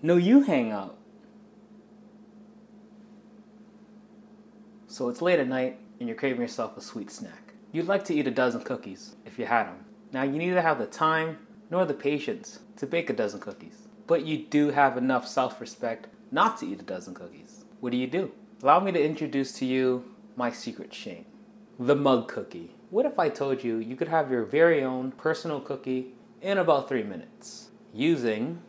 No, you hang out. So it's late at night and you're craving yourself a sweet snack. You'd like to eat a dozen cookies if you had them. Now you neither have the time nor the patience to bake a dozen cookies. But you do have enough self-respect not to eat a dozen cookies. What do? Allow me to introduce to you my secret shame. The mug cookie. What if I told you you could have your very own personal cookie in about 3 minutes using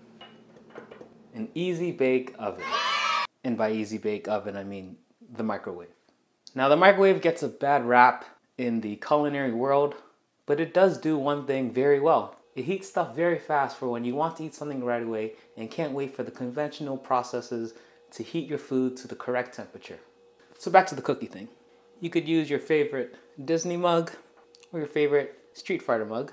an easy bake oven? And by easy bake oven, I mean the microwave. Now the microwave gets a bad rap in the culinary world, but it does do one thing very well. It heats stuff very fast for when you want to eat something right away and can't wait for the conventional processes to heat your food to the correct temperature. So back to the cookie thing. You could use your favorite Disney mug or your favorite Street Fighter mug.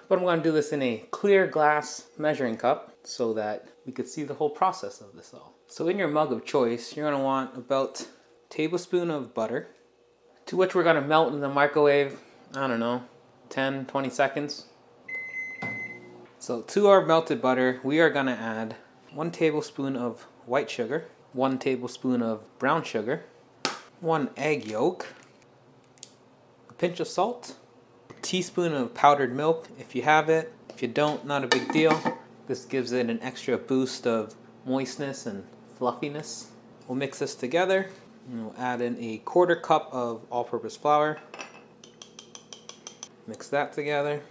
But I'm going to do this in a clear glass measuring cup so that we could see the whole process of this all. So in your mug of choice, you're going to want about a tablespoon of butter, to which we're going to melt in the microwave, I don't know, 10, 20 seconds. So to our melted butter, we are going to add 1 tablespoon of white sugar, 1 tablespoon of brown sugar, 1 egg yolk, a pinch of salt, a teaspoon of powdered milk if you have it. If you don't, not a big deal. This gives it an extra boost of moistness and fluffiness. We'll mix this together and we'll add in a 1/4 cup of all-purpose flour. Mix that together.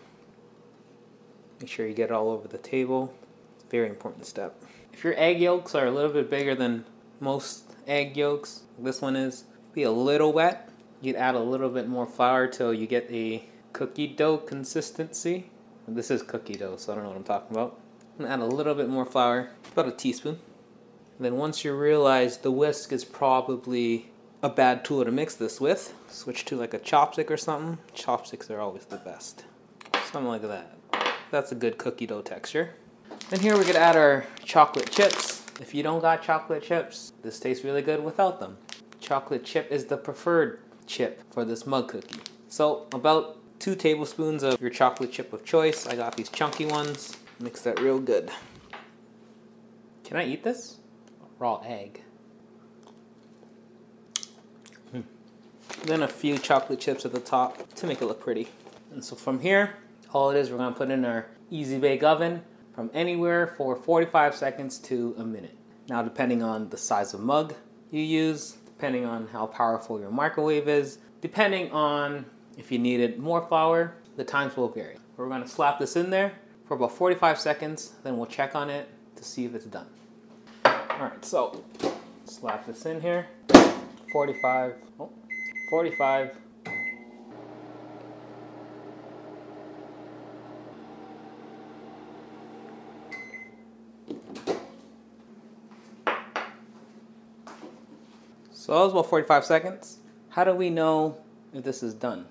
Make sure you get it all over the table. It's a very important step. If your egg yolks are a little bit bigger than most egg yolks, this one is, be a little wet. You'd add a little bit more flour till you get a cookie dough consistency. And this is cookie dough, so I don't know what I'm talking about. I'm gonna add a little bit more flour, about a teaspoon. And then once you realize the whisk is probably a bad tool to mix this with, switch to like a chopstick or something. Chopsticks are always the best. Something like that. That's a good cookie dough texture. Then here we're gonna add our chocolate chips. If you don't got chocolate chips, this tastes really good without them. Chocolate chip is the preferred chip for this mug cookie. So about 2 tablespoons of your chocolate chip of choice. I got these chunky ones. Mix that real good. Can I eat this? Raw egg. Then a few chocolate chips at the top to make it look pretty. And so from here, all it is, we're gonna put in our easy bake oven from anywhere for 45 seconds to a minute. Now, depending on the size of mug you use, depending on how powerful your microwave is, depending on if you needed more flour, the times will vary. We're gonna slap this in there for about 45 seconds, then we'll check on it to see if it's done. All right, so slap this in here. 45. So that was about 45 seconds. How do we know if this is done?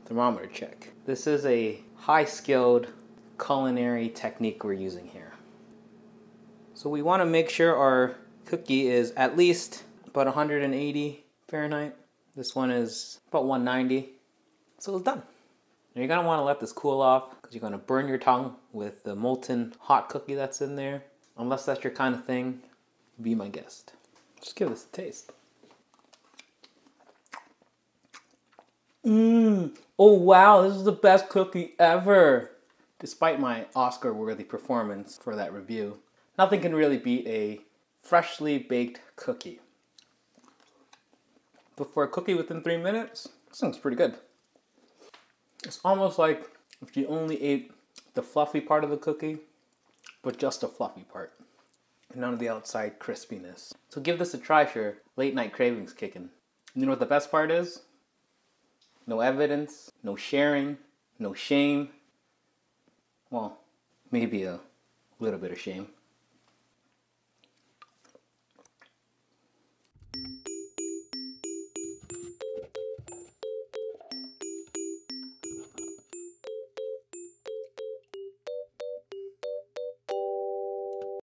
Thermometer check. This is a high-skilled culinary technique we're using here. So we want to make sure our cookie is at least about 180 Fahrenheit. This one is about 190. So it's done. Now you're going to want to let this cool off because you're going to burn your tongue with the molten hot cookie that's in there. Unless that's your kind of thing, be my guest. Just give this a taste. Oh wow, this is the best cookie ever. Despite my Oscar-worthy performance for that review, nothing can really beat a freshly baked cookie. But for a cookie within 3 minutes, this thing's pretty good. It's almost like if you only ate the fluffy part of the cookie, but just the fluffy part. None of the outside crispiness. So give this a try if your late night cravings kicking. You know what the best part is? No evidence, no sharing, no shame. Well, maybe a little bit of shame.